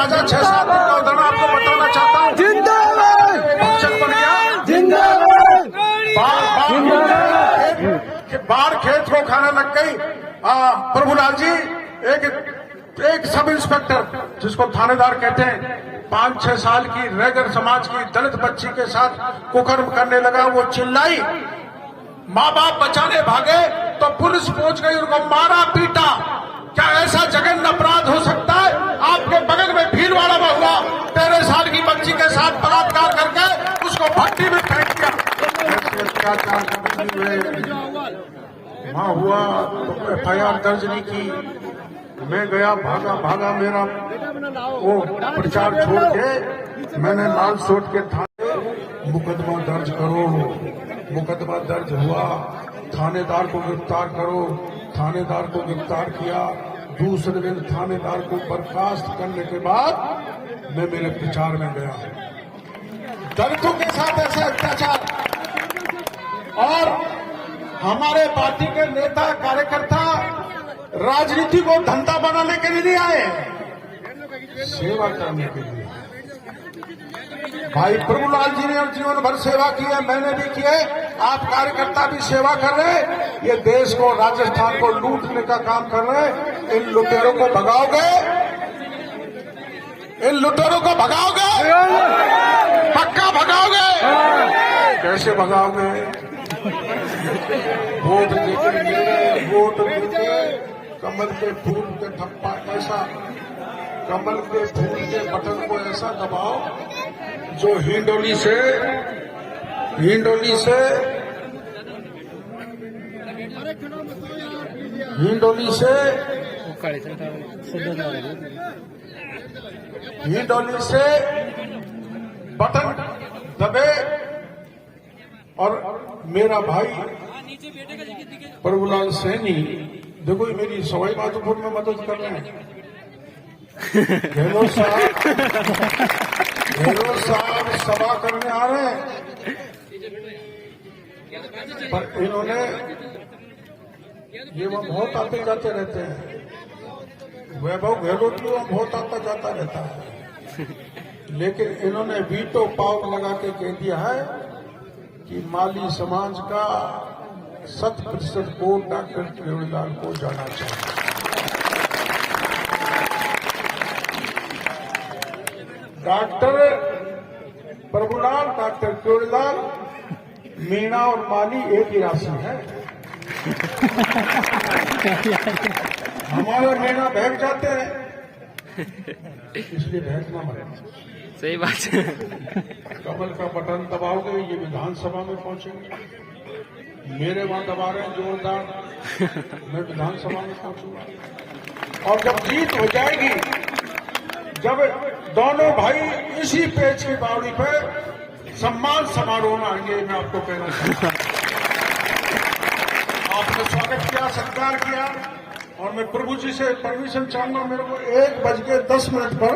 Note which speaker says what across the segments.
Speaker 1: राजा 6-7 दिन का उदाहरण आपको बताना चाहता हूँ। भक्षक बन गया। बाढ़ खेत को खाने लग गई। प्रभुलाल जी एक सब इंस्पेक्टर जिसको थानेदार कहते हैं 5-6 साल की रैगर समाज की दलित बच्ची के साथ कुकर्म करने लगा। वो चिल्लाई, माँ बाप बचाने भागे तो पुलिस पहुंच गई, उनको मारा पीटा। क्या ऐसा जघन्य अपराध हो सकता है? आपके बगल में भीलवाड़ा में हुआ 13 साल की बच्ची के साथ बलात्कार करके उसको भट्टी में फेंक दिया। अत्याचार वहां हुआ तो FIR दर्ज नहीं की। मैं गया, भागा मेरा वो प्रचार छोड़ के मैंने लाल सोट के थाने मुकदमा दर्ज करो। मुकदमा दर्ज हुआ, थानेदार को गिरफ्तार करो। थानेदार को गिरफ्तार किया। दूसरे दिन थानेदार को बर्खास्त करने के बाद मैं मेरे प्रचार में गया। दलितों के साथ ऐसे अत्याचार, और हमारे पार्टी के नेता कार्यकर्ता राजनीति को धंधा बनाने के लिए नहीं आए, सेवा करने के लिए। भाई प्रभुलाल जी ने जीवन भर सेवा की है, मैंने भी की है, आप कार्यकर्ता भी सेवा कर रहे हैं। ये देश को, राजस्थान को लूटने का काम कर रहे हैं। इन लुटेरों को भगाओगे? इन लुटेरों को भगाओगे? पक्का भगाओगे? कैसे भगाओगे? वोट देके कमल के फूल के थप्पा ऐसा, कमल के फूल के बटन को ऐसा दबाओ जो हिंडोली से बटन दबे। और मेरा भाई प्रभुलाल सैनी, देखो मेरी सवाई माधोपुर में मदद कर रहे हैं। गहलोत साहब सभा करने आ रहे हैं, पर इन्होंने ये वो बहुत आते जाते रहते हैं। वैभव गहलोत भी वो बहुत आता जाता रहता है, लेकिन इन्होंने वीटो पाव लगा के कह दिया है कि माली समाज का 100% वोट डॉक्टर केवड़ीलाल को जाना चाहिए। डॉक्टर प्रभुलाल, डॉक्टर केवड़ीलाल, मीणा और माली एक ही राशि है। हमारे मीणा बहक जाते हैं, इसलिए बहकना मत।
Speaker 2: सही बात है।
Speaker 1: कमल का बटन दबाओगे, ये विधानसभा में पहुंचेंगे। मेरे वहां दबा रहे हैं जोरदार, मैं विधानसभा में पहुंचूंगा। और जब जीत हो जाएगी, जब दोनों भाई इसी पेच की बावड़ी पे सम्मान समारोह में आएंगे, मैं आपको कहना चाहता हूं। आपने स्वागत किया, सत्कार किया, और मैं प्रभु जी से परमिशन चाहूंगा। मेरे को 1:10 पर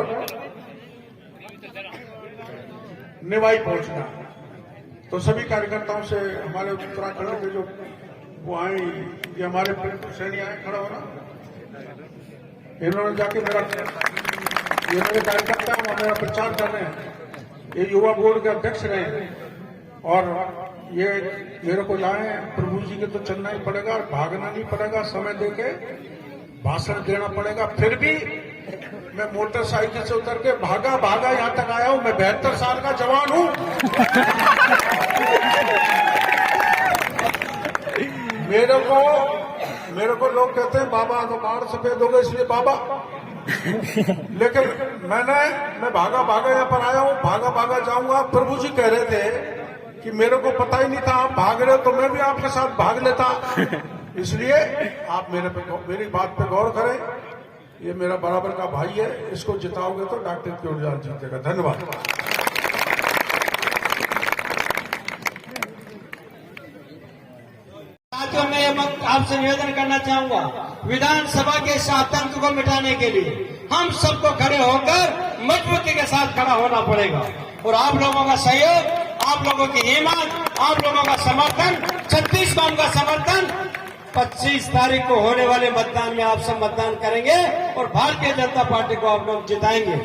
Speaker 1: निवाई पहुंचना। तो सभी कार्यकर्ताओं से, हमारे उत्तराखंड के जो वो आए, ये हमारे सैनी आए, खड़ा होना, इन्होंने जाके ये मेरे कार्यकर्ता मेरा प्रचार कर रहे हैं। ये युवा बोर्ड के अध्यक्ष रहे हैं, और ये मेरे को लाए। प्रभु जी के तो चलना ही पड़ेगा, भागना नहीं पड़ेगा, समय देके भाषण देना पड़ेगा। फिर भी मैं मोटरसाइकिल से उतर के भागा यहां तक आया हूं। मैं 72 साल का जवान हूं। मेरे को लोग कहते हैं बाबा तो बाढ़ सफेद हो गए इसलिए बाबा, लेकिन मैं भागा यहां पर आया हूं, भागा जाऊंगा। प्रभु जी कह रहे थे कि मेरे को पता ही नहीं था आप भाग रहे हो, तो मैं भी आपके साथ भाग लेता। इसलिए आप मेरी बात पे गौर करें। ये मेरा बराबर का भाई है, इसको जिताओगे तो डॉक्टर केवड़ीलाल जीतेगा। धन्यवाद।
Speaker 3: साथियों, मैं आपसे निवेदन करना चाहूंगा, विधानसभा के आतंक को मिटाने के लिए हम सबको खड़े होकर मजबूती के साथ खड़ा होना पड़ेगा। और आप लोगों का सहयोग, आप लोगों की हिम्मत, आप लोगों का समर्थन, 36 कौम का समर्थन 25 तारीख को होने वाले मतदान में आप सब मतदान करेंगे और भारतीय जनता पार्टी को आप लोग जिताएंगे।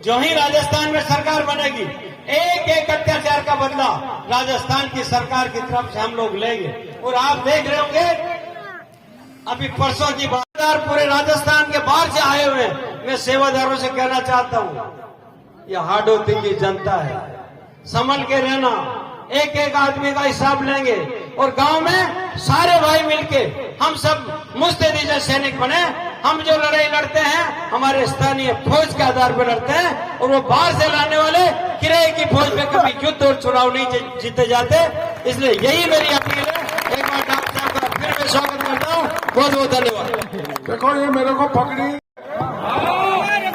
Speaker 3: जो ही राजस्थान में सरकार बनेगी, एक एक अत्याचार का बदला राजस्थान की सरकार की तरफ से हम लोग लेंगे। और आप देख रहे होंगे अभी परसों की बात, पूरे राजस्थान के बाहर से आए हुए, मैं सेवादारों से कहना चाहता हूँ, यह हाडोती की जनता है, संभल के रहना, एक एक आदमी का हिसाब लेंगे। और गांव में सारे भाई मिलके हम सब मुस्तैदी से सैनिक बने। हम जो लड़ाई लड़ते हैं हमारे स्थानीय फौज के आधार पर लड़ते हैं, और वो बाहर से लाने वाले किराए की फौज पे कभी युद्ध और चुनाव नहीं जीते जाते। इसलिए यही मेरी अपील है। एक बार डॉक्टर साहब का फिर मैं स्वागत करता हूँ, बहुत बहुत धन्यवाद।
Speaker 1: देखो ये मेरे को पकड़ी,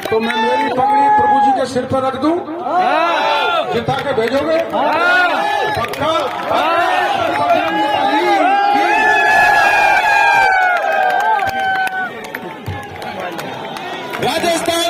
Speaker 1: तो मैं मेरी पगड़ी प्रभु जी के सिर पर रख दूं, जिता के भेजोगे पक्का?
Speaker 2: राजस्थान